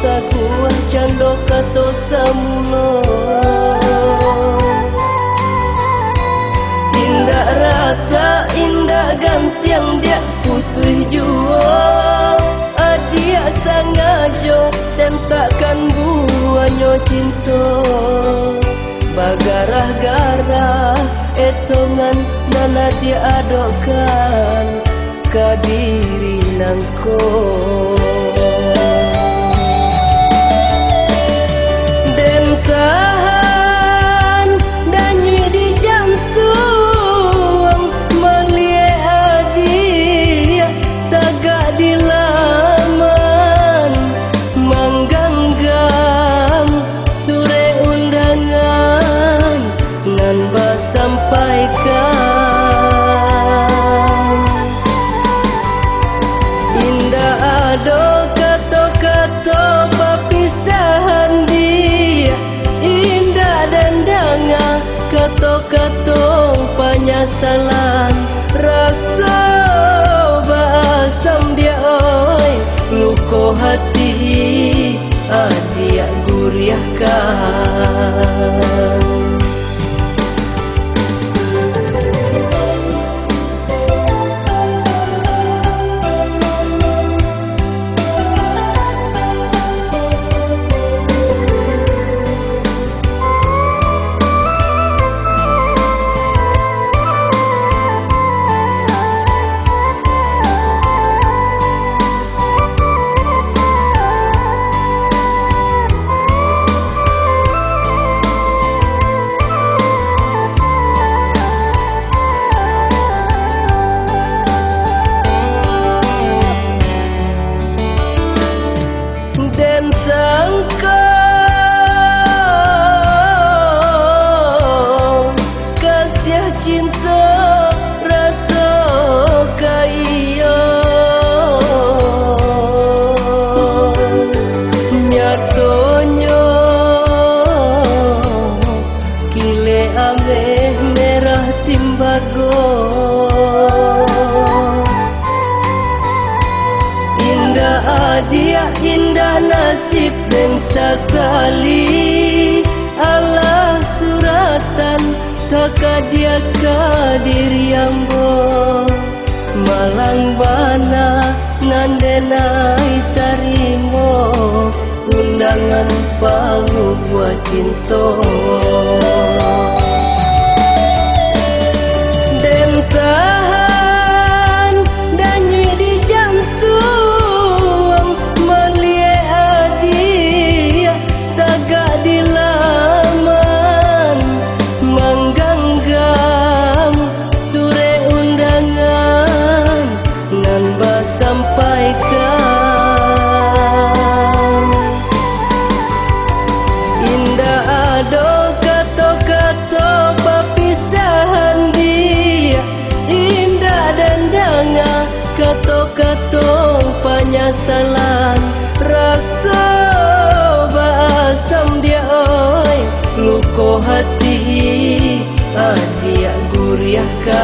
takuah cando kato samulo. Indah rata, indah gantiang dia putih jua. Adia sangajo sentakan buanyo cinta. Bagarah-garah etongan nana dia adokan kadiri nangko. Den tahan dan nyui di jantung melie adia tagak di laman mangganggam sure undangan nan basampaikan. Indah ado kato-kato perpisahan dia, indah dan danga kato-kato penyesalan. Rasa basam dia oi luko hati adia guriahkan. Den sangka kasih cinta rasa kaya nyatonya kile ameh merah timbago. Indah adia indah nasib dan sasali Allah suratan takadia kadiri ambo malang bana nandenai tarimo undangan pangu buat cinta. Den tahan dan nyui di jantung melie adia tagak di laman mangganggam sure undangan nan basampaikan. Indah ado kato-kato perpisahan dia, indah dan danga kato-kato penyesalan. Rasa basam dia oi luko hati adia guriahkan.